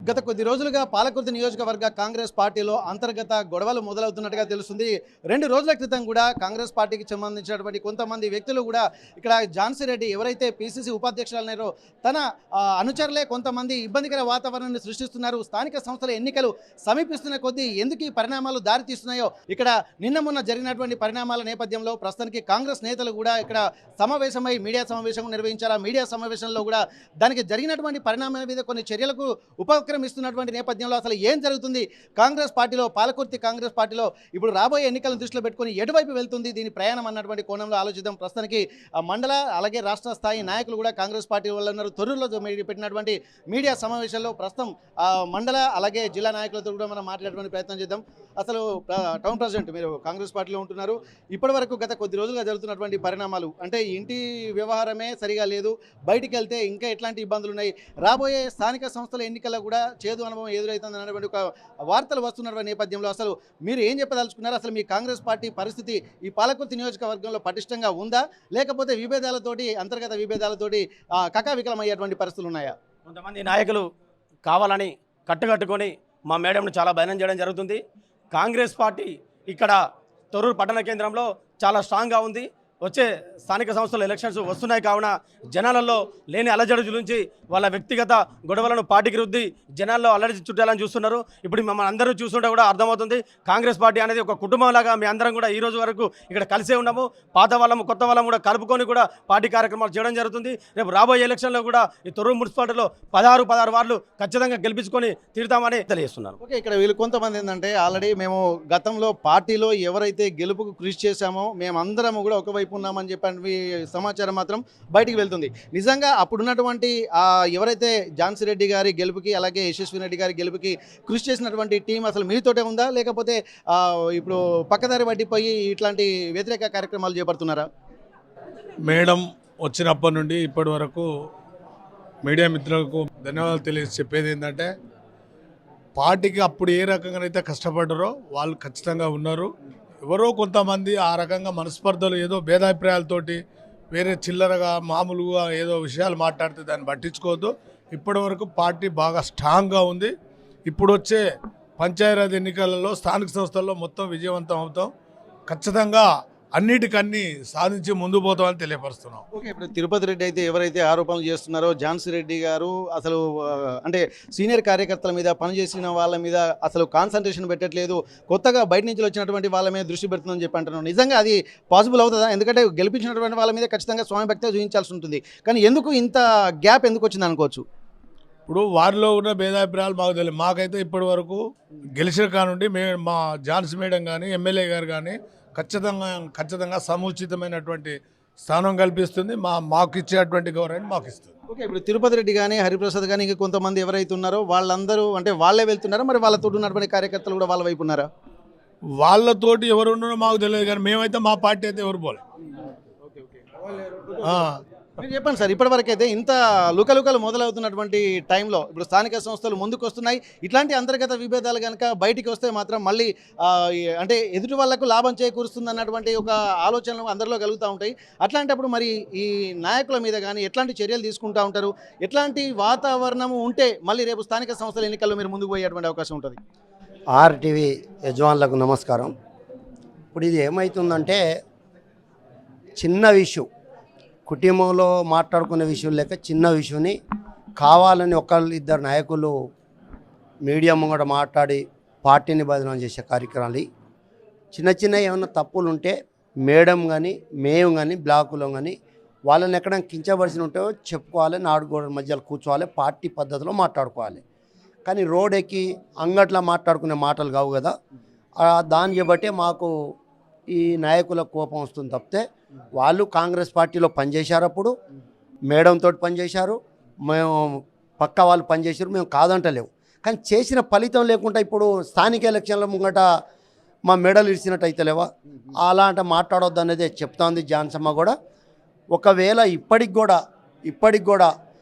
గత కొద్ది రోజులుగా పాలకుర్తి నియోజకవర్గ కాంగ్రెస్ పార్టీలో అంతర్గత గొడవలు మొదలవుతున్నట్టుగా తెలుస్తుంది. 2 రోజుల క్రితం కూడా కాంగ్రెస్ పార్టీకి సంబంధించినటువంటి కొంతమంది వ్యక్తులు కూడా ఇక్కడ ఝాన్సీ రెడ్డి ఎవరైతే పీసీసీ ఉపాధ్యక్షులన్నారో తన అనుచరులే కొంతమంది ఇబ్బందికర వాతావరణాన్ని సృష్టిస్తున్నారు. స్థానిక సంస్థల ఎన్నికలు సమీపిస్తున్న కొద్దీ ఎందుకు ఈ పరిణామాలు దారితీస్తున్నాయో ఇక్కడ నిన్న మొన్న జరిగినటువంటి పరిణామాల నేపథ్యంలో ప్రస్తుతానికి కాంగ్రెస్ నేతలు కూడా ఇక్కడ సమావేశమై మీడియా సమావేశం నిర్వహించారు. ఆ మీడియా సమావేశంలో కూడా దానికి జరిగినటువంటి పరిణామాల మీద కొన్ని చర్యలకు ఉపక్రమిస్తున్నటువంటి నేపథ్యంలో అసలు ఏం జరుగుతుంది కాంగ్రెస్ పార్టీలో, పాలకుర్తి కాంగ్రెస్ పార్టీలో ఇప్పుడు రాబోయే ఎన్నికలను దృష్టిలో పెట్టుకుని ఎటువైపు వెళ్తుంది దీని ప్రయాణం అన్నటువంటి కోణంలో ఆలోచిద్దాం. ప్రస్తుతానికి మండల అలాగే రాష్ట్ర స్థాయి నాయకులు కూడా కాంగ్రెస్ పార్టీ వాళ్ళు ఉన్నారు. తొర్రూరులో పెట్టినటువంటి మీడియా సమావేశంలో ప్రస్తుతం మండల అలాగే జిల్లా నాయకులతో కూడా మనం మాట్లాడేటువంటి ప్రయత్నం చేద్దాం. అసలు టౌన్ ప్రెసిడెంట్ మీరు కాంగ్రెస్ పార్టీలో ఉంటున్నారు. ఇప్పటి వరకు గత కొద్ది రోజులుగా జరుగుతున్నటువంటి పరిణామాలు అంటే ఇంటి వ్యవహారమే సరిగా లేదు, బయటికి వెళ్తే ఇంకా ఎట్లాంటి ఇబ్బందులు ఉన్నాయి, రాబోయే స్థానిక సంస్థల ఎన్నికల్లో కూడా చేదు అనుభవం ఎదురవుతుంది అన్నటువంటి ఒక వార్తలు వస్తున్నటువంటి నేపథ్యంలో అసలు మీరు ఏం చెప్పదలుచుకున్నారు? అసలు మీ కాంగ్రెస్ పార్టీ పరిస్థితి ఈ పాలకుర్తి నియోజకవర్గంలో పటిష్టంగా ఉందా, లేకపోతే విభేదాలతోటి అంతర్గత విభేదాలతోటి కకావికలమయ్యేటువంటి పరిస్థితులు ఉన్నాయా? కొంతమంది నాయకులు కావాలని కట్టుకట్టుకొని మా మేడంను చాలా భయనం చేయడం జరుగుతుంది. కాంగ్రెస్ పార్టీ ఇక్కడ తొర్రూరు పట్టణ కేంద్రంలో చాలా స్ట్రాంగ్గా ఉంది. వచ్చే స్థానిక సంస్థల ఎలక్షన్స్ వస్తున్నాయి కావున జనాలలో లేని అలజడి నుంచి వాళ్ళ వ్యక్తిగత గొడవలను పార్టీకి రుద్ది జనాల్లో అలజడి చుట్టాలని చూస్తున్నారు. ఇప్పుడు మమ్మల్ని అందరూ చూస్తుంటే కూడా అర్థమవుతుంది కాంగ్రెస్ పార్టీ అనేది ఒక కుటుంబంలాగా మీ అందరం కూడా ఈ రోజు వరకు ఇక్కడ కలిసే ఉన్నాము. పాత వాళ్ళము కొత్త వాళ్ళము కూడా కలుపుకొని కూడా పార్టీ కార్యక్రమాలు చేయడం జరుగుతుంది. రేపు రాబోయే ఎలక్షన్లో కూడా ఈ తొర్రూరు మున్సిపాలిటీలో 16 వార్డులు ఖచ్చితంగా గెలిపించుకొని తీరుతామని తెలియజేస్తున్నాను. ఓకే, ఇక్కడ వీళ్ళు కొంతమంది ఏంటంటే ఆల్రెడీ మేము గతంలో పార్టీలో ఎవరైతే గెలుపుకు కృషి చేశామో మేమందరము కూడా ఒకవైపు ఉన్నామని చెప్పి సమాచారం మాత్రం బయటికి వెళ్తుంది. నిజంగా అప్పుడున్నటువంటి ఎవరైతే ఝాన్సీ రెడ్డి గారి గెలుపుకి అలాగే యశస్వి రెడ్డి గారి గెలుపుకి కృషి చేసినటువంటి టీం అసలు మీతోటే ఉందా, లేకపోతే ఇప్పుడు పక్కదారి పట్టిపోయి ఇట్లాంటి వ్యతిరేక కార్యక్రమాలు చేపడుతున్నారా? మేడం వచ్చినప్పటి నుండి ఇప్పటి వరకు మీడియా మిత్రులకు ధన్యవాదాలు తెలియజేసి చెప్పేది ఏంటంటే పార్టీకి అప్పుడు ఏ రకంగానైతే కష్టపడ్డారో వాళ్ళు ఖచ్చితంగా ఉన్నారు. ఎవరో కొంతమంది ఆ రకంగా మనస్పర్ధలు ఏదో భేదాభిప్రాయాలతోటి వేరే చిల్లరగా మామూలుగా ఏదో విషయాలు మాట్లాడితే దాన్ని పట్టించుకోవద్దు. ఇప్పటి వరకు పార్టీ బాగా స్ట్రాంగ్గా ఉంది. ఇప్పుడు వచ్చే పంచాయతీ ఎన్నికలలో స్థానిక సంస్థల్లో మొత్తం విజయవంతం అవుతాం. ఖచ్చితంగా అన్నిటికన్నీ సాధించి ముందు పోతామని తెలియపరుస్తున్నాం. ఓకే, ఇప్పుడు తిరుపతి రెడ్డి అయితే ఎవరైతే ఆరోపణలు చేస్తున్నారో ఝాన్సీ రెడ్డి గారు అసలు అంటే సీనియర్ కార్యకర్తల మీద పనిచేసిన వాళ్ళ మీద అసలు కాన్సన్ట్రేషన్ పెట్టట్లేదు, కొత్తగా బయట నుంచి వచ్చినటువంటి వాళ్ళ మీద దృష్టి పెడుతుందని చెప్పి అంటున్నాను. నిజంగా అది పాసిబుల్ అవుతుందా? ఎందుకంటే గెలిపించినటువంటి వాళ్ళ మీద ఖచ్చితంగా స్వామి భక్తి చూపించాల్సి ఉంటుంది. కానీ ఎందుకు ఇంత గ్యాప్ ఎందుకు వచ్చింది అనుకోవచ్చు? ఇప్పుడు వారిలో ఉన్న భేదాభిప్రాయాలు మాకు తెలియదు. మాకైతే ఇప్పటి వరకు గెలిచిన కానుండి మా ఝాన్సీ మేడం కానీ ఎమ్మెల్యే గారు కానీ ఖచ్చితంగా సముచితమైనటువంటి స్థానం కల్పిస్తుంది. మాకు ఇచ్చేటువంటి గౌరవాన్ని మాకు ఇస్తుంది. ఓకే, ఇప్పుడు తిరుపతి రెడ్డి కానీ హరిప్రసాద్ కానీ ఇంకా కొంతమంది ఎవరైతే ఉన్నారో వాళ్ళందరూ అంటే వాళ్ళే వెళ్తున్నారా, మరి వాళ్ళతో ఉన్నటువంటి కార్యకర్తలు కూడా వాళ్ళ వైపు ఉన్నారా? వాళ్ళతోటి ఎవరు ఉన్నారో మాకు తెలియదు, కానీ మేమైతే మా పార్టీ అయితే ఎవరు పోలే. మీరు చెప్పండి సార్, ఇప్పటివరకు అయితే ఇంత లుకలుకలు మొదలవుతున్నటువంటి టైంలో ఇప్పుడు స్థానిక సంస్థలు ముందుకు వస్తున్నాయి. ఇట్లాంటి అంతర్గత విభేదాలు కనుక బయటికి వస్తే మాత్రం మళ్ళీ అంటే ఎదుటి వాళ్లకు లాభం చేకూరుస్తుంది అన్నటువంటి ఒక ఆలోచనలు అందరిలో కలుగుతూ ఉంటాయి. అట్లాంటప్పుడు మరి ఈ నాయకుల మీద కానీ ఎట్లాంటి చర్యలు తీసుకుంటూ ఉంటారు? ఎట్లాంటి వాతావరణం ఉంటే మళ్ళీ రేపు స్థానిక సంస్థల ఎన్నికల్లో మీరు ముందుకు పోయేటువంటి అవకాశం ఉంటుంది? ఆర్టీవీ యజమానులకు నమస్కారం. ఇప్పుడు ఇది ఏమవుతుందంటే చిన్న విషయం, కుటుంబంలో మాట్లాడుకునే విషయం లేక చిన్న విషయాన్ని కావాలని ఇద్దరు నాయకులు మీడియా ముంగట మాట్లాడి పార్టీని బదనాం చేసే కార్యక్రమాలు. చిన్న ఏమైనా తప్పులు ఉంటే మేడం కానీ మేము కానీ బ్లాకులో కానీ వాళ్ళని ఎక్కడ కించబడిసి ఉంటే చెప్పుకోవాలి, నాడుగోడ మధ్యలో కూర్చోవాలి, పార్టీ పద్ధతిలో మాట్లాడుకోవాలి. కానీ రోడ్ ఎక్కి అంగట్లా మాట్లాడుకునే మాటలు కావు కదా. దాన్ని బట్టే మాకు ఈ నాయకుల కోపం వస్తుంది తప్పితే వాళ్ళు కాంగ్రెస్ పార్టీలో పనిచేశారు, అప్పుడు మేడంతో పనిచేశారు, మేము పక్క వాళ్ళు పనిచేశారు, మేము కాదంటలేవు. కానీ చేసిన ఫలితం లేకుండా ఇప్పుడు స్థానిక ఎలక్షన్ల ముంగట మా మెడలు ఇచ్చినట్టు అయితే లేవా, అలాంటి మాట్లాడొద్దు అనేది చెప్తోంది ఝాన్సమ్మ కూడా. ఒకవేళ ఇప్పటికి కూడా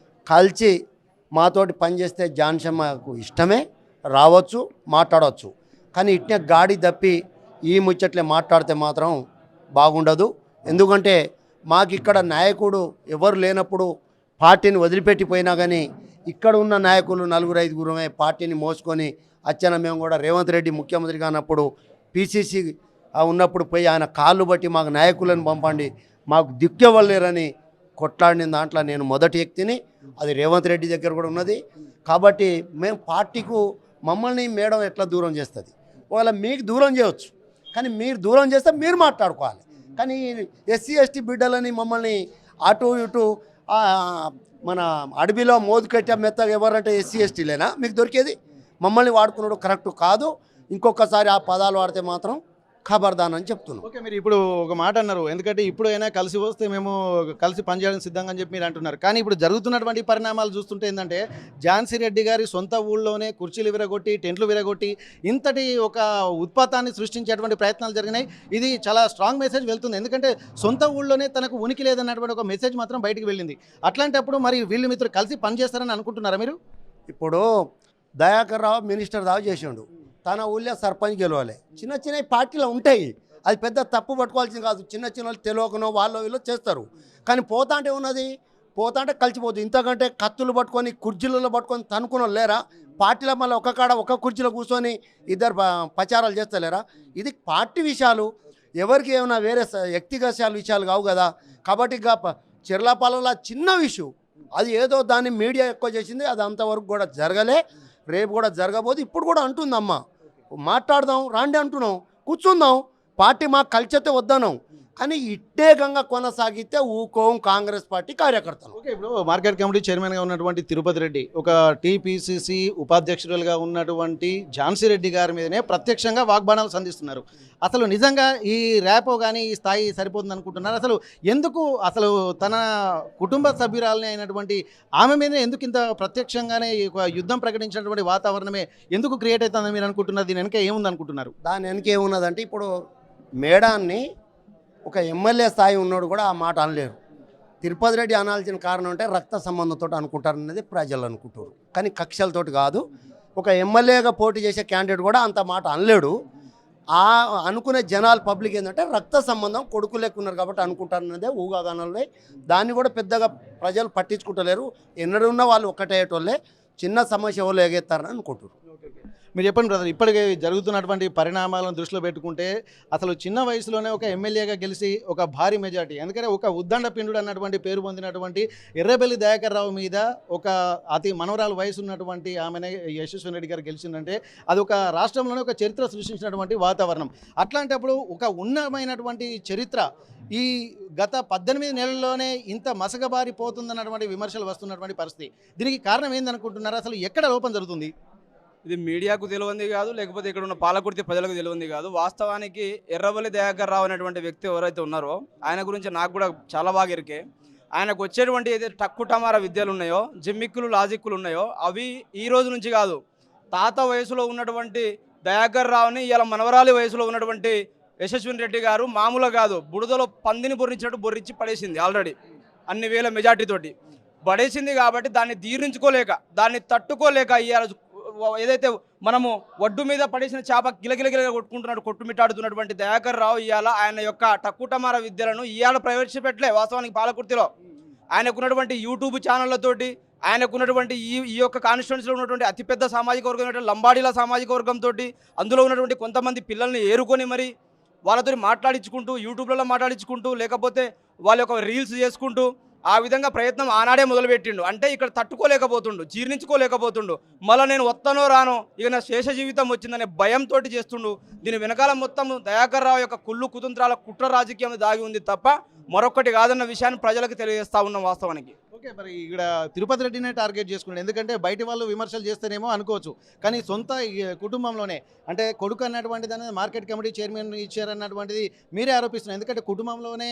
కలిసి మాతోటి పనిచేస్తే ఝాన్సమ్మకు ఇష్టమే, రావచ్చు, మాట్లాడవచ్చు. కానీ ఇట్నే గాడి తప్పి ఈ ముచ్చట్లే మాట్లాడితే మాత్రం బాగుండదు. ఎందుకంటే మాకు ఇక్కడ నాయకుడు ఎవరు లేనప్పుడు పార్టీని వదిలిపెట్టిపోయినా కానీ ఇక్కడ ఉన్న నాయకులు 4-5 పార్టీని మోసుకొని అచ్చన మేము కూడా రేవంత్ రెడ్డి ముఖ్యమంత్రి కానప్పుడు పిసిసి ఉన్నప్పుడు పోయి ఆయన కాళ్ళు బట్టి మాకు నాయకులను పంపండి, మాకు దిక్కెవ్వలేరని కొట్లాడిన దాంట్లో నేను మొదటి వ్యక్తిని. అది రేవంత్ రెడ్డి దగ్గర కూడా ఉన్నది. కాబట్టి మేము పార్టీకు మమ్మల్ని మేడం ఎట్లా దూరం చేస్తుంది, ఒకవేళ మీకు దూరం చేయవచ్చు, కానీ మీరు దూరం చేస్తే మీరు మాట్లాడుకోవాలి. కానీ ఎస్సీ ఎస్టీ బిడ్డలని మమ్మల్ని అటు ఇటు మన అడవిలో మోదు కట్టే మెత్తగా ఎవరంటే ఎస్సీ ఎస్టీలేనా మీకు దొరికేది? మమ్మల్ని వాడుకున్నాడు కరెక్ట్ కాదు. ఇంకొకసారి ఆ పదాలు వాడితే మాత్రం ఖబర్దాన్ అని చెప్తున్నాం. ఓకే, మీరు ఇప్పుడు ఒక మాట అన్నారు, ఎందుకంటే ఇప్పుడు అయినా కలిసి వస్తే మేము కలిసి పనిచేయడానికి సిద్ధంగా అని చెప్పి మీరు అంటున్నారు. కానీ ఇప్పుడు జరుగుతున్నటువంటి పరిణామాలు చూస్తుంటే ఏంటంటే ఝాన్సీ రెడ్డి గారి సొంత ఊళ్ళోనే కుర్చీలు విరగొట్టి టెంట్లు విరగొట్టి ఇంతటి ఒక ఉత్పాతాన్ని సృష్టించేటువంటి ప్రయత్నాలు జరిగినాయి. ఇది చాలా స్ట్రాంగ్ మెసేజ్ వెళ్తుంది, ఎందుకంటే సొంత ఊళ్ళోనే తనకు ఉనికి లేదన్నటువంటి ఒక మెసేజ్ మాత్రం బయటికి వెళ్ళింది. అట్లాంటప్పుడు మరి వీళ్ళు మిత్రులు కలిసి పనిచేస్తారని అనుకుంటున్నారా మీరు? ఇప్పుడు దయాకర్ రావు మినిస్టర్ దావా చేసిండు, తన ఊళ్ళో సర్పంచ్ గెలవాలి. చిన్న చిన్న పార్టీలు ఉంటాయి, అది పెద్ద తప్పు పట్టుకోవాల్సింది కాదు. చిన్న చిన్న వాళ్ళు తెలియకనో వాళ్ళు వీళ్ళు చేస్తారు. కానీ పోతా అంటే ఉన్నది, పోతా అంటే కలిసిపోతుంది. ఇంతకంటే కత్తులు పట్టుకొని కుర్చీలలో పట్టుకొని తనుకున్న లేరా? పార్టీలో మళ్ళీ ఒక కాడ ఒక కుర్చీలో కూర్చొని ఇద్దరు ప్రచారాలు చేస్తలేరా? ఇది పార్టీ విషయాలు, ఎవరికి ఏమైనా వేరే వ్యక్తిగత విషయాలు కావు కదా. కాబట్టి చెర్లపాలలో చిన్న విషయం, అది ఏదో దాన్ని మీడియా ఎక్కువ చేసింది, అది అంతవరకు కూడా జరగలే, రేపు కూడా జరగబోదు. ఇప్పుడు కూడా అంటుందమ్మ, మాట్లాడదాం రాండి అంటున్నాం, కూర్చుందాం, పార్టీ మా కల్చర్తో వద్దన్నాం. కానీ ఇట్టేకంగా కొనసాగితే ఊకోం కాంగ్రెస్ పార్టీ కార్యకర్తలు. ఓకే, ఇప్పుడు మార్కెట్ కమిటీ చైర్మన్గా ఉన్నటువంటి తిరుపతి రెడ్డి, ఒక టీపీసీసీ ఉపాధ్యక్షులుగా ఉన్నటువంటి ఝాన్సీ రెడ్డి గారి మీదనే ప్రత్యక్షంగా వాగ్బాణాలు సంధిస్తున్నారు. అసలు నిజంగా ఈ ర్యాపో కానీ ఈ స్థాయి సరిపోతుంది అనుకుంటున్నారు? అసలు ఎందుకు అసలు తన కుటుంబ సభ్యురాలని అయినటువంటి ఆమె మీద ఎందుకు ఇంత ప్రత్యక్షంగానే ఒక యుద్ధం ప్రకటించినటువంటి వాతావరణమే ఎందుకు క్రియేట్ అవుతుందని మీరు అనుకుంటున్నారు? దీని వెనక ఏముంది అనుకుంటున్నారు? దాని వెనక ఏమున్నదంటే ఇప్పుడు మేడాన్ని ఒక ఎమ్మెల్యే స్థాయి ఉన్నాడు కూడా ఆ మాట అనలేరు. తిరుపతి రెడ్డి అనాల్సిన కారణం అంటే రక్త సంబంధంతో అనుకుంటారనేది ప్రజలు అనుకుంటారు, కానీ కక్షలతోటి కాదు. ఒక ఎమ్మెల్యేగా పోటీ చేసే క్యాండిడేట్ కూడా అంత మాట అనలేడు. ఆ అనుకునే జనాలు పబ్లిక్ ఏంటంటే రక్త సంబంధం కొడుకు లేకున్నారు కాబట్టి అనుకుంటారన్నదే ఊగాగానంలో. దాన్ని కూడా పెద్దగా ప్రజలు పట్టించుకుంటలేరు. ఎన్నడున్న వాళ్ళు ఒక్కటేటోళ్ళే, చిన్న సమస్య వాళ్ళు ఎగేస్తారని అనుకుంటారు. మీరు చెప్పండి బ్రదర్, ఇప్పటికే జరుగుతున్నటువంటి పరిణామాలను దృష్టిలో పెట్టుకుంటే అసలు చిన్న వయసులోనే ఒక ఎమ్మెల్యేగా గెలిచి ఒక భారీ మెజార్టీ, ఎందుకంటే ఒక ఉద్దండ పిండుడు అన్నటువంటి పేరు పొందినటువంటి ఎర్రబెల్లి దయాకర్ రావు మీద ఒక అతి మనవరాలు వయసు ఉన్నటువంటి ఆమెనే యశస్విని రెడ్డి గారు గెలిచిందంటే అది ఒక రాష్ట్రంలోనే ఒక చరిత్ర సృష్టించినటువంటి వాతావరణం. అట్లాంటప్పుడు ఒక ఉన్నతమైనటువంటి చరిత్ర ఈ గత 18 నెలల్లోనే ఇంత మసకబారిపోతుందన్నటువంటి విమర్శలు వస్తున్నటువంటి పరిస్థితి. దీనికి కారణం ఏందనుకుంటున్నారు? అసలు ఎక్కడ లోపం జరుగుతుంది? ఇది మీడియాకు తెలియంది కాదు, లేకపోతే ఇక్కడ ఉన్న పాలకుర్తి ప్రజలకు తెలియంది కాదు. వాస్తవానికి ఎర్రబెల్లి దయాకర్ రావు అనేటువంటి వ్యక్తి ఎవరైతే ఉన్నారో ఆయన గురించి నాకు కూడా చాలా బాగా ఎరికే. ఆయనకు వచ్చేటువంటి ఏదైతే టక్కుటమార విద్యలు ఉన్నాయో, జిమ్మిక్కులు లాజిక్కులు ఉన్నాయో అవి ఈ రోజు నుంచి కాదు. తాత వయసులో ఉన్నటువంటి దయాకర్ రావుని ఇలా మనవరాలి వయసులో ఉన్నటువంటి యశస్విని రెడ్డి గారు మామూలుగా కాదు, బుడదలో పందిని బొర్రించినట్టు బొర్రించి పడేసింది. ఆల్రెడీ అన్ని వేల మెజార్టీతోటి పడేసింది. కాబట్టి దాన్ని జీర్ణించుకోలేక, దాన్ని తట్టుకోలేక ఇవాళ ఏదైతే మనము ఒడ్డు మీద పడేసిన చేప గిలగిలగిల కొట్టుకుంటున్నాడు, కొట్టుమిట్టాడుతున్నటువంటి దయాకర్ రావు ఇవాళ ఆయన యొక్క టక్కుటమార విద్యలను ఇవాళ ప్రవేశపెట్టలే. వాస్తవానికి పాలకుర్తిలో ఆయనకున్నటువంటి యూట్యూబ్ ఛానళ్లతోటి, ఆయనకున్నటువంటి ఈ యొక్క కాన్స్టిట్యున్సీలో ఉన్నటువంటి అతిపెద్ద సామాజిక వర్గం లంబాడీల సామాజిక వర్గంతో, అందులో ఉన్నటువంటి కొంతమంది పిల్లల్ని ఏరుకొని మరి వాళ్ళతో మాట్లాడించుకుంటూ, యూట్యూబ్లలో మాట్లాడించుకుంటూ, లేకపోతే వాళ్ళ యొక్క రీల్స్ చేసుకుంటూ ఆ విధంగా ప్రయత్నం ఆనాడే మొదలుపెట్టిండు. అంటే ఇక్కడ తట్టుకోలేకపోతుండు, జీర్ణించుకోలేకపోతుండు. మళ్ళీ నేను వస్తానో రానో ఇక నా శేష జీవితం వచ్చిందనే భయంతో చేస్తుండు. దీని వెనకాల మొత్తం దయాకర్ రావు యొక్క కుళ్ళు కుతంత్రాల కుట్ర రాజకీయం దాగి ఉంది తప్ప మరొకటి కాదన్న విషయాన్ని ప్రజలకు తెలియజేస్తా ఉన్నాం వాస్తవానికి. ఓకే, మరి ఇక్కడ తిరుపతి రెడ్డినే టార్గెట్ చేసుకున్నాడు, ఎందుకంటే బయట వాళ్ళు విమర్శలు చేస్తేనేమో అనుకోవచ్చు, కానీ సొంత కుటుంబంలోనే అంటే కొడుకు అన్నటువంటిది అనేది మార్కెట్ కమిటీ చైర్మన్ ఇచ్చారన్నటువంటిది మీరే ఆరోపిస్తున్నారు. ఎందుకంటే కుటుంబంలోనే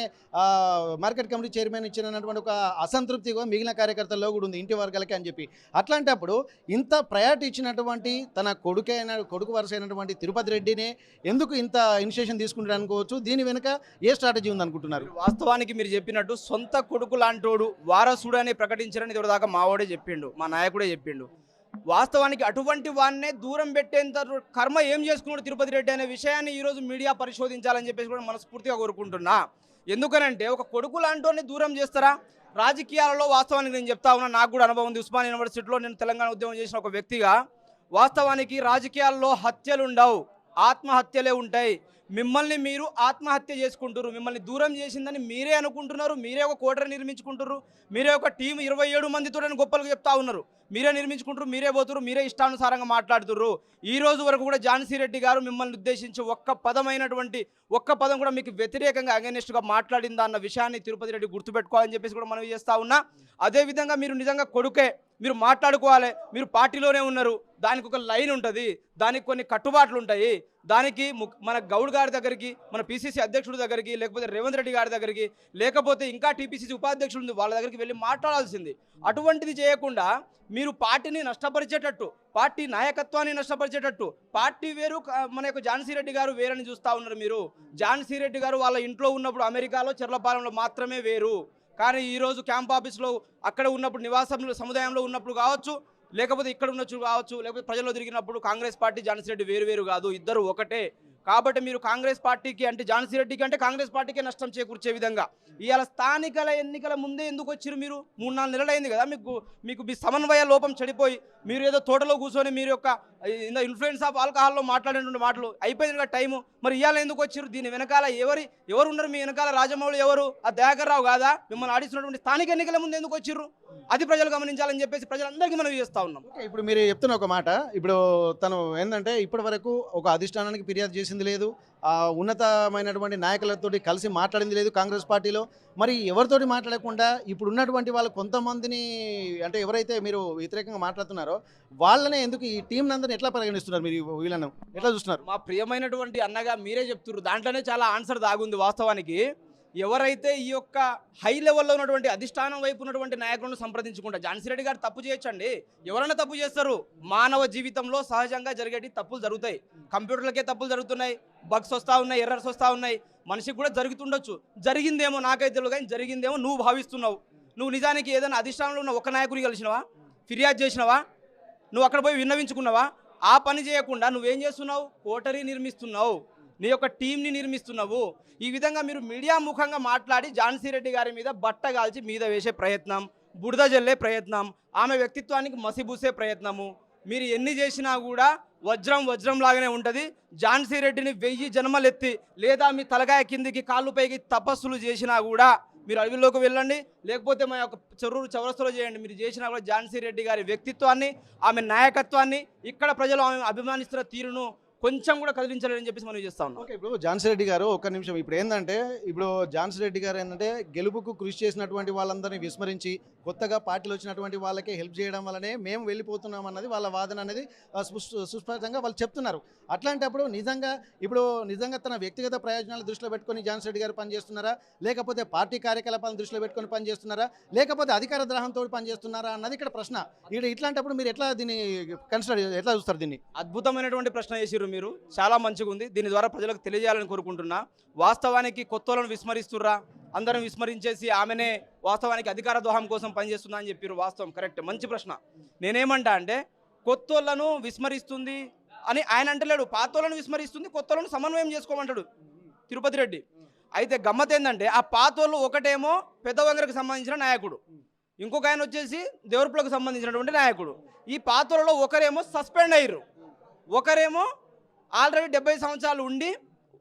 మార్కెట్ కమిటీ చైర్మన్ ఇచ్చారన్నటువంటి ఒక అసంతృప్తి మిగిలిన కార్యకర్తల్లో కూడా ఉంది, ఇంటి వర్గాలకి అని చెప్పి. అట్లాంటప్పుడు ఇంత ప్రయారిటీ ఇచ్చినటువంటి తన కొడుకు వరుస అయినటువంటి తిరుపతి రెడ్డినే ఎందుకు ఇంత ఇనిషియేషన్ తీసుకుంటారు అనుకోవచ్చు? దీని వెనుక ఏ స్ట్రాటజీ ఉంది అనుకుంటున్నారు? వాస్తవానికి మీరు చెప్పినట్టు సొంత కొడుకు లాంటోడు వారసుడు అని ప్రకటించారని ఇదివరదాకా మావాడే చెప్పిండు, మా నాయకుడే చెప్పిండు. వాస్తవానికి అటువంటి వాడినే దూరం పెట్టేంత కర్మ ఏం చేసుకున్నాడు తిరుపతి రెడ్డి అనే విషయాన్ని ఈరోజు మీడియా పరిశోధించాలని చెప్పేసి కూడా మనస్ఫూర్తిగా కోరుకుంటున్నా. ఎందుకనంటే ఒక కొడుకు లాంటి దూరం చేస్తారా? రాజకీయాలలో వాస్తవానికి నేను చెప్తా ఉన్నా, నాకు కూడా అనుభవం ఉంది. ఉస్మానియా యూనివర్సిటీలో నేను తెలంగాణ ఉద్యమం చేసిన ఒక వ్యక్తిగా వాస్తవానికి రాజకీయాల్లో హత్యలు ఉండవు, ఆత్మహత్యలే ఉంటాయి. మిమ్మల్ని మీరు ఆత్మహత్య చేసుకుంటారు, మిమ్మల్ని దూరం చేసిందని మీరే అనుకుంటున్నారు. మీరే ఒక కోటరీ నిర్మించుకుంటారు, మీరే ఒక టీం 27 మందితో గొప్పలు చెప్తా ఉన్నారు. మీరే నిర్మించుకుంటారు, మీరే పోతున్నారు, మీరే ఇష్టానుసారంగా మాట్లాడుతున్నారు. ఈ రోజు వరకు కూడా ఝాన్సీ రెడ్డి గారు మిమ్మల్ని ఉద్దేశించి ఒక్క పదం కూడా మీకు వ్యతిరేకంగా అగెనిస్ట్గా మాట్లాడిందా అన్న విషయాన్ని తిరుపతి రెడ్డి గుర్తుపెట్టుకోవాలని చెప్పేసి కూడా మనం చేస్తూ ఉన్నా. అదేవిధంగా మీరు నిజంగా కొడుకే, మీరు మాట్లాడుకోవాలి. మీరు పార్టీలోనే ఉన్నారు, దానికి ఒక లైన్ ఉంటుంది, దానికి కొన్ని కట్టుబాట్లు ఉంటాయి. దానికి మన గౌడ్ గారి దగ్గరికి, మన పిసిసి అధ్యక్షుడి దగ్గరికి, లేకపోతే రేవంత్ రెడ్డి గారి దగ్గరికి, లేకపోతే ఇంకా టీపీసీసీ ఉపాధ్యక్షుడు ఉంది వాళ్ళ దగ్గరికి వెళ్ళి మాట్లాడాల్సింది. అటువంటిది చేయకుండా మీరు పార్టీని నష్టపరిచేటట్టు, పార్టీ నాయకత్వాన్ని నష్టపరిచేటట్టు, పార్టీ వేరు మన యొక్క ఝాన్సీ రెడ్డి గారు వేరని చూస్తూ ఉన్నారు. మీరు ఝాన్సీ రెడ్డి గారు వాళ్ళ ఇంట్లో ఉన్నప్పుడు అమెరికాలో చెర్లపాలెంలో మాత్రమే వేరు, కానీ ఈరోజు క్యాంప్ ఆఫీస్లో అక్కడ ఉన్నప్పుడు నివాసంలో సముదాయంలో ఉన్నప్పుడు కావచ్చు, లేకపోతే ఇక్కడ ఉన్నచ్చు కావచ్చు, లేకపోతే ప్రజల్లో తిరిగినప్పుడు కాంగ్రెస్ పార్టీ ఝాన్సీ రెడ్డి వేరు కాదు, ఇద్దరు ఒకటే. కాబట్టి మీరు కాంగ్రెస్ పార్టీకి అంటే ఝాన్సీ రెడ్డికి అంటే కాంగ్రెస్ పార్టీకే నష్టం చేకూర్చే విధంగా ఇవాళ స్థానికల ఎన్నికల ముందే ఎందుకు వచ్చారు? మీరు 3-4 నెలలు అయింది కదా, మీకు మీ సమన్వయ లోపం చెడిపోయి మీరు ఏదో తోటలో కూర్చొని మీరు యొక్క ఇన్ఫ్లుయెన్స్ ఆఫ్ ఆల్కహాల్లో మాట్లాడినటువంటి మాటలు అయిపోయింది కదా టైము. మరి ఇవాళ ఎందుకు వచ్చారు? దీని వెనకాల ఎవరు ఉన్నారు? మీ వెనకాల రాజమౌళి ఎవరు? ఆ దయాకర్ రావు కాదా? మిమ్మల్ని ఆడిస్తున్నటువంటి స్థానిక ఎన్నికల ముందు ఎందుకు వచ్చారు? అది ప్రజలు గమనించాలని చెప్పేసి ప్రజలందరికీ మనం చేస్తూ ఉన్నాం. ఇప్పుడు మీరు చెప్తున్న ఒక మాట, ఇప్పుడు తను ఏంటంటే ఇప్పటి వరకు ఒక అధిష్టానానికి ఫిర్యాదు చేసింది లేదు, ఉన్నతమైనటువంటి నాయకులతోటి కలిసి మాట్లాడింది లేదు కాంగ్రెస్ పార్టీలో. మరి ఎవరితోటి మాట్లాడకుండా ఇప్పుడు ఉన్నటువంటి వాళ్ళు కొంతమందిని అంటే ఎవరైతే మీరు వ్యతిరేకంగా మాట్లాడుతున్నారో వాళ్ళనే ఎందుకు ఈ టీం అందరిని ఎట్లా పరిగణిస్తున్నారు? మీరు వీళ్ళను ఎట్లా చూస్తున్నారు? మా ప్రియమైనటువంటి అన్నగా మీరే చెప్తున్నారు, దాంట్లోనే చాలా ఆన్సర్ దాగుంది. వాస్తవానికి ఎవరైతే ఈ యొక్క హై లెవెల్లో ఉన్నటువంటి అధిష్టానం వైపు ఉన్నటువంటి నాయకులను సంప్రదించుకుంటా, ఝాన్సీ రెడ్డి గారు తప్పు చేయొచ్చండి, ఎవరైనా తప్పు చేస్తారు. మానవ జీవితంలో సహజంగా జరిగేటి తప్పులు జరుగుతాయి, కంప్యూటర్లకే తప్పులు జరుగుతున్నాయి, బగ్స్ వస్తూ ఉన్నాయి, ఎర్రర్స్ వస్తూ ఉన్నాయి, మనిషికి కూడా జరుగుతుండొచ్చు. జరిగిందేమో నాకైతే తెలియదు, కానీ జరిగిందేమో నువ్వు భావిస్తున్నావు. నువ్వు నిజానికి ఏదైనా అధిష్టానంలో ఉన్న ఒక నాయకుని కలిసినవా, ఫిర్యాదు చేసినవా, నువ్వు అక్కడ పోయి విన్నవించుకున్నావా? ఆ పని చేయకుండా నువ్వేం చేస్తున్నావు? కోటరీ నిర్మిస్తున్నావు, నీ యొక్క టీంని నిర్మిస్తున్నావు. ఈ విధంగా మీరు మీడియా ముఖంగా మాట్లాడి ఝాన్సీ రెడ్డి గారి మీద బట్టగాల్చి మీద వేసే ప్రయత్నం, బురద జల్లే ప్రయత్నం, ఆమె వ్యక్తిత్వానికి మసిబూసే ప్రయత్నము, మీరు ఎన్ని చేసినా కూడా వజ్రం లాగానే ఉంటుంది. ఝాన్సీ రెడ్డిని 1000 జన్మలెత్తి లేదా మీ తలకాయ కిందికి కాళ్ళు పైకి తపస్సులు చేసినా కూడా మీరు అడవిలోకి వెళ్ళండి, లేకపోతే మా యొక్క చెరువు చౌరస్తలో చేయండి, మీరు చేసినా కూడా ఝాన్సీ రెడ్డి గారి వ్యక్తిత్వాన్ని, ఆమె నాయకత్వాన్ని, ఇక్కడ ప్రజలు ఆమె అభిమానిస్తున్న తీరును కొంచెం కూడా కదిలించలేదని చెప్పేసి మనం చేస్తా ఉన్నాం. ఓకే, ఇప్పుడు ఝాన్సీ రెడ్డి గారు ఒక్క నిమిషం, ఇప్పుడు ఏంటంటే ఇప్పుడు ఝాన్సీ రెడ్డి గారు ఏంటంటే గెలుపుకు కృషి చేసినటువంటి వాళ్ళందరినీ విస్మరించి కొత్తగా పార్టీలు వచ్చినటువంటి వాళ్ళకే హెల్ప్ చేయడం వల్లనే మేము వెళ్ళిపోతున్నాం అన్నది వాళ్ళ వాదన అనేది సుస్పష్టంగా వాళ్ళు చెప్తున్నారు. అట్లాంటప్పుడు నిజంగా తన వ్యక్తిగత ప్రయోజనాలు దృష్టిలో పెట్టుకొని ఝాన్సీ రెడ్డి గారు పనిచేస్తున్నారా, లేకపోతే పార్టీ కార్యకలాపాలను దృష్టిలో పెట్టుకొని పనిచేస్తున్నారా, లేకపోతే అధికార ద్రోహంతో పనిచేస్తున్నారా అన్నది ఇక్కడ ప్రశ్న. ఇట్లాంటప్పుడు మీరు ఎట్లా చూస్తారు దీన్ని? అద్భుతమైనటువంటి ప్రశ్న చేసిర్రు మీరు, చాలా మంచిగా ఉంది. దీని ద్వారా ప్రజలకు తెలియజేయాలని కోరుకుంటున్నా. వాస్తవానికి కొత్తలను విస్మరిస్తుర్రా, అందరం విస్మరించేసి ఆమెనే వాస్తవానికి అధికార దోహం కోసం పనిచేస్తుందా అని చెప్పారు. వాస్తవం కరెక్ట్, మంచి ప్రశ్న. నేనేమంటా అంటే కొత్తోళ్లను విస్మరిస్తుంది అని ఆయన అంటలేడు, పాతోళ్లను విస్మరిస్తుంది, కొత్తోళ్లను సమన్వయం చేసుకోమంటాడు తిరుపతి రెడ్డి. అయితే గమ్మత్ ఏంటంటే ఆ పాతోళ్ళు ఒకటేమో పెద్దవంగరకు సంబంధించిన నాయకుడు, ఇంకొక ఆయన వచ్చేసి దేవరపులకు సంబంధించినటువంటి నాయకుడు. ఈ పాతోళ్ళలో ఒకరేమో సస్పెండ్ అయ్యారు, ఒకరేమో ఆల్రెడీ 70 సంవత్సరాలు ఉండి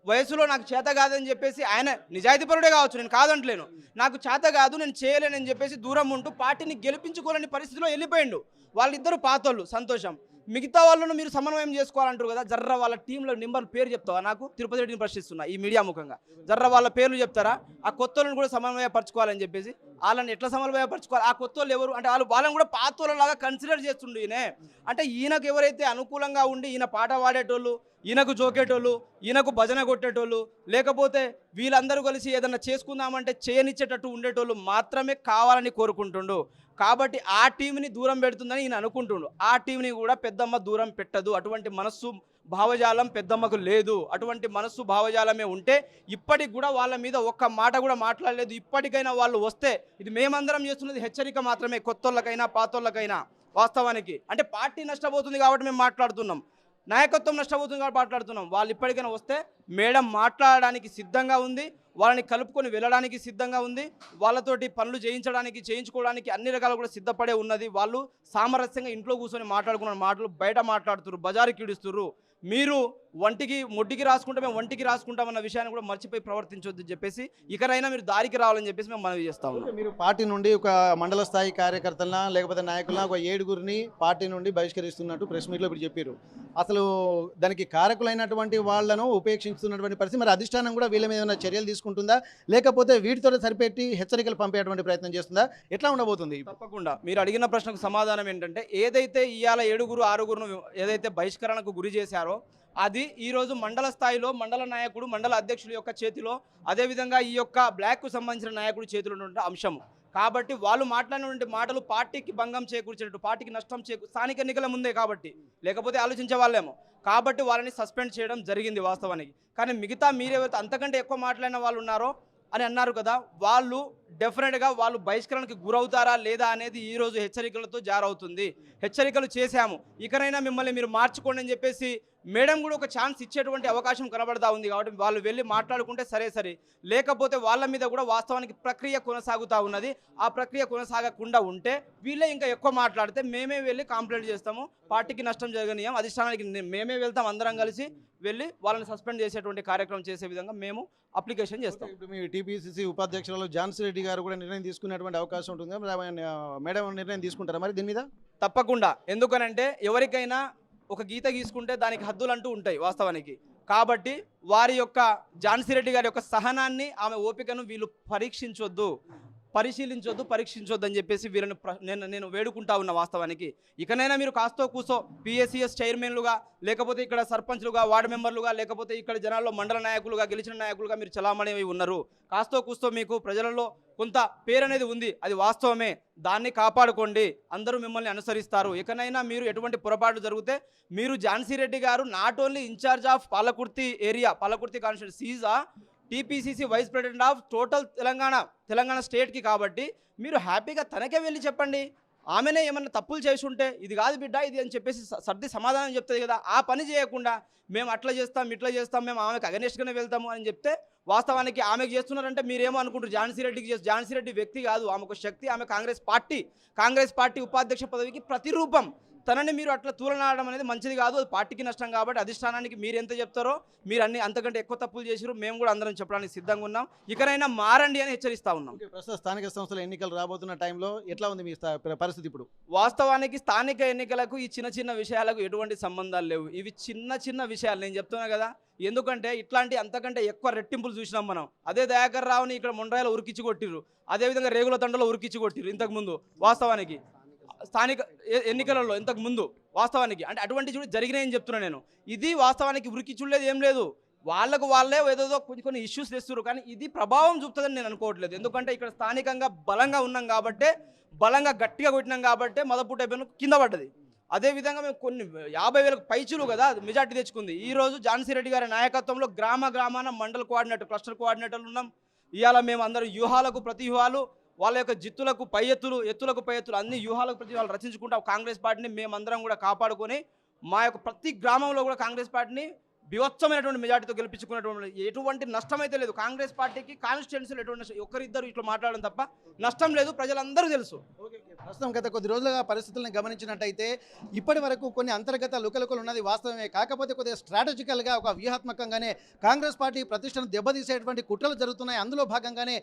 వయసులో నాకు చేత కాదని చెప్పేసి, ఆయన నిజాయితీపరుడే కావచ్చు, నేను కాదంటలేను, నాకు చేత కాదు నేను చేయలేనని చెప్పేసి దూరం ఉంటూ పార్టీని గెలిపించుకోలేని పరిస్థితిలో వెళ్ళిపోయిండు. వాళ్ళిద్దరు పాతోళ్ళు, సంతోషం. మిగతా వాళ్ళను మీరు సమన్వయం చేసుకోవాలంటారు కదా, జర్ర వాళ్ళ టీంలో నెంబర్ పేరు చెప్తావా? నాకు తిరుపతి రెడ్డిని ప్రశ్నిస్తున్నా ఈ మీడియా ముఖంగా, జర్ర వాళ్ళ పేర్లు చెప్తారా? ఆ కొత్తోళ్ళని కూడా సమన్వయపరచుకోవాలని చెప్పేసి, వాళ్ళని ఎట్లా సమన్వయపరచుకోవాలి? ఆ కొత్తోళ్ళు ఎవరు అంటే వాళ్ళని కూడా పాతోళ్ళలాగా కన్సిడర్ చేస్తుండే ఈయనే. అంటే ఈయనకు ఎవరైతే అనుకూలంగా ఉండి ఈయన పాట పాడేటోళ్ళు, ఈయనకు జోకేటోళ్ళు, ఈయనకు భజన కొట్టేటోళ్ళు, లేకపోతే వీళ్ళందరూ కలిసి ఏదన్నా చేసుకుందామంటే చేయనిచ్చేటట్టు ఉండేటోళ్ళు మాత్రమే కావాలని కోరుకుంటుండు. కాబట్టి ఆ టీంని దూరం పెడుతుందని ఈయన అనుకుంటుండు. ఆ టీంని కూడా పెద్దమ్మ దూరం పెట్టదు. అటువంటి మనస్సు భావజాలం పెద్దమ్మకు లేదు. అటువంటి మనస్సు భావజాలమే ఉంటే ఇప్పటికి కూడా వాళ్ళ మీద ఒక్క మాట కూడా మాట్లాడలేదు. ఇప్పటికైనా వాళ్ళు వస్తే ఇది మేమందరం చేస్తున్నది హెచ్చరిక మాత్రమే, కొత్తోళ్ళకైనా పాతోళ్ళకైనా. వాస్తవానికి అంటే పార్టీ నష్టపోతుంది కాబట్టి మేము మాట్లాడుతున్నాం, నాయకత్వం నష్టపోతుంది కాబట్టి మాట్లాడుతున్నాం. వాళ్ళు ఇప్పటికైనా వస్తే మేడం మాట్లాడడానికి సిద్ధంగా ఉంది. వాళ్ళని కలుపుకొని వెళ్ళడానికి సిద్ధంగా ఉంది. వాళ్ళతోటి పనులు చేయించుకోవడానికి అన్ని రకాలు కూడా సిద్ధపడే ఉన్నది. వాళ్ళు సామరస్యంగా ఇంట్లో కూర్చొని మాట్లాడుకున్న మాటలు బయట మాట్లాడుతున్నారు, బజారుకి ఈడుస్తున్నారు. మీరు మొడ్డికి రాసుకుంటే మేము ఒంటికి రాసుకుంటామన్న విషయాన్ని కూడా మర్చిపోయి ప్రవర్తించొద్దు చెప్పేసి ఇకనైనా మీరు దారికి రావాలని చెప్పేసి మేము మనవి చేస్తా ఉన్నాం. మీరు పార్టీ నుండి ఒక మండల స్థాయి కార్యకర్తలన లేకపోతే నాయకులన ఒక 7గురిని పార్టీ నుండి బహిష్కరిస్తున్నట్టు ప్రెస్ మీట్లో ఇప్పుడు చెప్పారు. అసలు దానికి కారకులైనటువంటి వాళ్ళను ఉపేక్షిస్తున్నటువంటి పరిస్థితి, మరి అధిష్టానం కూడా వీళ్ళ మీద ఏమైనా చర్యలు తీసుకుంటుందా, లేకపోతే వీటితో సరిపెట్టి హెచ్చరికలు పంపేటువంటి ప్రయత్నం చేస్తుందా, ఎట్లా ఉండబోతుంది? తప్పకుండా మీరు అడిగిన ప్రశ్నకు సమాధానం ఏంటంటే, ఏదైతే ఇవాళ 7-6 ఏదైతే బహిష్కరణకు గురి చేశారో అది ఈరోజు మండల స్థాయిలో మండల నాయకుడు, మండల అధ్యక్షుల యొక్క చేతిలో, అదేవిధంగా ఈ యొక్క బ్లాక్కు సంబంధించిన నాయకుడి చేతిలో ఉన్నటువంటి అంశం. కాబట్టి వాళ్ళు మాట్లాడినటువంటి మాటలు పార్టీకి భంగం చేకూర్చేటట్టు, పార్టీకి నష్టం స్థానిక ఎన్నికల ముందే కాబట్టి, లేకపోతే ఆలోచించే వాళ్ళేమో. కాబట్టి వాళ్ళని సస్పెండ్ చేయడం జరిగింది వాస్తవానికి. కానీ మిగతా మీరేవైతే అంతకంటే ఎక్కువ మాట్లాడిన వాళ్ళు ఉన్నారో అని అన్నారు కదా, వాళ్ళు డెఫినెట్గా వాళ్ళు బహిష్కరణకు గురవుతారా లేదా అనేది ఈరోజు హెచ్చరికలతో జారవుతుంది. హెచ్చరికలు చేశాము, ఇకనైనా మిమ్మల్ని మీరు మార్చుకోండి అని చెప్పేసి మేడం కూడా ఒక ఛాన్స్ ఇచ్చేటువంటి అవకాశం కనబడతా ఉంది. కాబట్టి వాళ్ళు వెళ్ళి మాట్లాడుకుంటే సరే, లేకపోతే వాళ్ళ మీద కూడా వాస్తవానికి ప్రక్రియ కొనసాగుతూ ఉన్నది. ఆ ప్రక్రియ కొనసాగకుండా ఉంటే వీళ్ళే ఇంకా ఎక్కువ మాట్లాడితే మేమే వెళ్ళి కంప్లైంట్ చేస్తాము, పార్టీకి నష్టం జరగనీయం, అధిష్టానానికి మేమే వెళ్తాం, అందరం కలిసి వెళ్ళి వాళ్ళని సస్పెండ్ చేసేటువంటి కార్యక్రమం చేసే విధంగా మేము అప్లికేషన్ చేస్తాం. ఇప్పుడు మీ టీపీసీసీ ఉపాధ్యక్షురాలు ఝాన్సీ రెడ్డి గారు కూడా నిర్ణయం తీసుకునేటువంటి అవకాశం ఉంటుంది, మేడం నిర్ణయం తీసుకుంటారా మరి దీని మీద? తప్పకుండా. ఎందుకనంటే ఎవరికైనా ఒక గీత గీసుకుంటే దానికి హద్దులు అంటూ ఉంటాయి వాస్తవానికి. కాబట్టి వారి యొక్క ఝాన్సీ రెడ్డి గారి యొక్క సహనాన్ని, ఆమె ఓపికను వీళ్ళు పరీక్షించొద్దు అని చెప్పేసి వీళ్ళని నేను వేడుకుంటా ఉన్న వాస్తవానికి. ఇకనైనా మీరు కాస్తో కూసో పిఎస్సిఎస్ చైర్మన్లుగా, లేకపోతే ఇక్కడ సర్పంచ్లుగా, వార్డు మెంబర్లుగా, లేకపోతే ఇక్కడ జనాల్లో మండల నాయకులుగా, గెలిచిన నాయకులుగా మీరు చలామణి ఉన్నారు. కాస్తో కూస్తో మీకు ప్రజలలో కొంత పేరు అనేది ఉంది, అది వాస్తవమే. దాన్ని కాపాడుకోండి, అందరూ మిమ్మల్ని అనుసరిస్తారు. ఇకనైనా మీరు ఎటువంటి పొరపాటు జరిగితే మీరు Jhansi Reddy garu not only incharge of Palakurthi constituency, she's TPCC vice president of total Telangana స్టేట్కి. కాబట్టి మీరు హ్యాపీగా తనకే వెళ్ళి చెప్పండి. ఆమెనే ఏమన్నా తప్పులు చేసి ఉంటే ఇది కాదు బిడ్డ ఇది అని చెప్పేసి సర్ది సమాధానం చెప్తుంది కదా. ఆ పని చేయకుండా మేము ఇట్లా చేస్తాం, మేము ఆమెకు అగెనిస్ట్గానే వెళ్తాము అని చెప్తే వాస్తవానికి ఆమెకు చేస్తున్నారంటే మీరేమో అనుకుంటారు ఝాన్సీ రెడ్డికి ఝాన్సీ రెడ్డి వ్యక్తి కాదు, ఆమెకు శక్తి, ఆమె కాంగ్రెస్ పార్టీ ఉపాధ్యక్ష పదవికి ప్రతిరూపం. తనని మీరు అట్లా తూలనాడడం అనేది మంచిది కాదు, అది పార్టీకి నష్టం. కాబట్టి అధిష్టానానికి మీరు ఎంత చెప్తారో, మీరు అంతకంటే ఎక్కువ తప్పులు చేసిరు, మేము కూడా అందరం చెప్పడానికి సిద్ధంగా ఉన్నాం. ఇకనైనా మారండి అని హెచ్చరిస్తా ఉన్నాం. ప్రస్తుత స్థానిక సంస్థల ఎన్నికలు రాబోతున్న టైంలో ఎట్లా ఉంది మీ పరిస్థితి ఇప్పుడు? వాస్తవానికి స్థానిక ఎన్నికలకు ఈ చిన్న విషయాలకు ఎటువంటి సంబంధాలు లేవు. ఇవి చిన్న విషయాలు, నేను చెప్తున్నా కదా. ఎందుకంటే ఇట్లాంటి అంతకంటే ఎక్కువ రెట్టింపులు చూసినాం మనం. అదే దయాకర్ రావుని ఇక్కడ మొండ్రాయిలో ఉరికిచ్చి కొట్టిర్రు, అదేవిధంగా రేగుల తండలో ఉరికిచ్చి కొట్టిర్రు ఇంతకుముందు వాస్తవానికి స్థానిక ఎన్నికలలో ఇంతకు ముందు వాస్తవానికి. అంటే అటువంటి చూడు జరిగినాయని చెప్తున్నా నేను. ఇది వాస్తవానికి ఉరికి చూడలేదు, ఏం లేదు. వాళ్ళే ఏదో కొన్ని ఇష్యూస్ తెస్తున్నారు, కానీ ఇది ప్రభావం చూపుతుందని నేను అనుకోవట్లేదు. ఎందుకంటే ఇక్కడ స్థానికంగా బలంగా ఉన్నాం కాబట్టే, బలంగా గట్టిగా కొట్టినాం కాబట్టే మదపుట్ట కింద పడ్డది. అదేవిధంగా మేము కొన్ని 50,000 పైచులు కదా మెజార్టీ తెచ్చుకుంది. ఈరోజు ఝాన్సీ రెడ్డి గారి నాయకత్వంలో గ్రామాన మండల కోఆర్డినేటర్, క్లస్టర్ కోఆర్డినేటర్లు ఉన్నాం. ఇవాళ మేము అందరూ వ్యూహాలకు ప్రతి వ్యూహాలు, వాళ్ళ యొక్క ఎత్తులకు పై ఎత్తులు అన్ని వ్యూహాలకు ప్రతి వాళ్ళు రచించుకుంటా కాంగ్రెస్ పార్టీని మేమందరం కూడా కాపాడుకొని మా యొక్క ప్రతి గ్రామంలో కూడా కాంగ్రెస్ పార్టీని బీభత్సమైనటువంటి మెజార్టీతో గెలిపించుకున్నటువంటి ఎటువంటి నష్టం అయితే లేదు. కాంగ్రెస్ పార్టీకి కాన్స్టిట్యున్సీలో ఎటువంటి ఒకరిద్దరు ఇట్లా మాట్లాడడం తప్ప నష్టం లేదు, ప్రజలందరూ తెలుసు. ప్రస్తుతం గత కొద్ది రోజులుగా పరిస్థితులను గమనించినట్టయితే ఇప్పటి వరకు కొన్ని అంతర్గత లుకలుకలు ఉన్నది వాస్తవమే. కాకపోతే కొద్దిగా స్ట్రాటజికల్గా, ఒక వ్యూహాత్మకంగానే కాంగ్రెస్ పార్టీ ప్రతిష్టను దెబ్బతీసేటువంటి కుట్రలు జరుగుతున్నాయి. అందులో భాగంగానే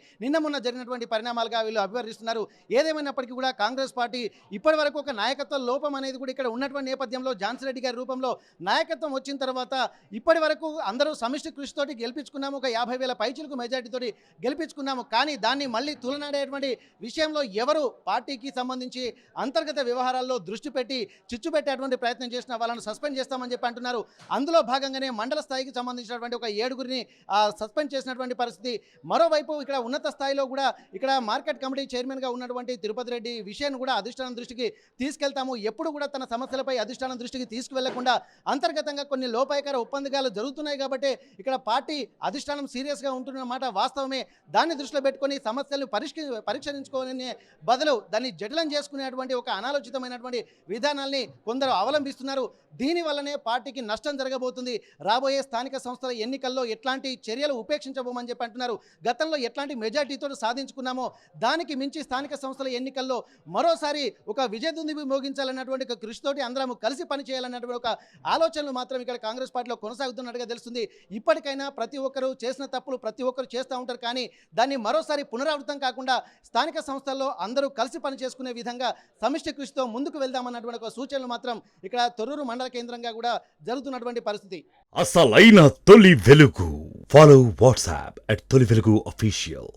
మొన్న జరిగినటువంటి పరిణామాలుగా వీళ్ళు అభివర్ణిస్తున్నారు. ఏదేమైనప్పటికీ కూడా కాంగ్రెస్ పార్టీ ఇప్పటి వరకు ఒక నాయకత్వ లోపం అనేది కూడా ఇక్కడ ఉన్నటువంటి నేపథ్యంలో ఝాన్సీ రెడ్డి గారి రూపంలో నాయకత్వం వచ్చిన తర్వాత ఇప్పటి వరకు అందరూ సమిష్టి కృషితోటి గెలిపించుకున్నాము, ఒక 50,000 పైచిలకు మెజార్టీతోటి గెలిపించుకున్నాము. కానీ దాన్ని మళ్ళీ తులనాడేటువంటి విషయంలో ఎవరు పార్టీకి సంబంధించి అంతర్గత వ్యవహారాల్లో దృష్టి పెట్టి చిచ్చు పెట్టేటువంటి ప్రయత్నం చేసిన వాళ్ళను సస్పెండ్ చేస్తామని చెప్పి అంటున్నారు. అందులో భాగంగానే మండల స్థాయికి సంబంధించినటువంటి ఒక 7గురిని సస్పెండ్ చేసినటువంటి పరిస్థితి. మరోవైపు ఇక్కడ ఉన్నత స్థాయిలో కూడా ఇక్కడ మార్కెట్ కమిటీ చైర్మన్గా ఉన్నటువంటి తిరుపతి రెడ్డి విషయాన్ని కూడా అధిష్టానం దృష్టికి తీసుకెళ్తాము, ఎప్పుడు కూడా తన సమస్యలపై అధిష్టానం దృష్టికి తీసుకువెళ్లకుండా అంతర్గతంగా కొన్ని లోపాయకర ఒప్పందాలు బంధకాలు జరుగుతున్నాయి కాబట్టి ఇక్కడ పార్టీ అధిష్టానం సీరియస్గా ఉంటున్నమాట వాస్తవమే. దాన్ని దృష్టిలో పెట్టుకొని సమస్యలను పరీక్షించుకోనే బదులు దాన్ని జటిలం చేసుకునేటువంటి ఒక అనాలోచితమైనటువంటి విధానాల్ని కొందరు అవలంబిస్తున్నారు. దీనివల్లనే పార్టీకి నష్టం జరగబోతుంది. రాబోయే స్థానిక సంస్థల ఎన్నికల్లో ఎట్లాంటి చర్యలు ఉపేక్షించబోమని చెప్పి అంటున్నారు. గతంలో ఎట్లాంటి మెజార్టీతో సాధించుకున్నామో దానికి మించి స్థానిక సంస్థల ఎన్నికల్లో మరోసారి ఒక విజయదుంది మోగించాలన్నటువంటి ఒక కృషితోటి అందరం కలిసి పనిచేయాలన్నటువంటి ఒక ఆలోచనలు మాత్రం ఇక్కడ కాంగ్రెస్ పార్టీలో కొనసాగుతున్నట్టుగా తెలుస్తుంది. ఇప్పటికైనా ప్రతి ఒక్కరు చేసిన తప్పులు ప్రతి ఒక్కరు చేస్తూ ఉంటారు, కానీ దాన్ని మరోసారి పునరావృతం కాకుండా స్థానిక సంస్థల్లో అందరూ కలిసి పనిచేసుకునే విధంగా సమిష్టి కృషితో ముందుకు వెళ్దామన్నటువంటి ఒక సూచనలు మాత్రం ఇక్కడ తొర్రూరు మండల కేంద్రంగా కూడా జరుగుతున్నటువంటి పరిస్థితి. అసలైన తొలి వెలుగు. ఫాలో వాట్సాప్ @తొలి వెలుగు official.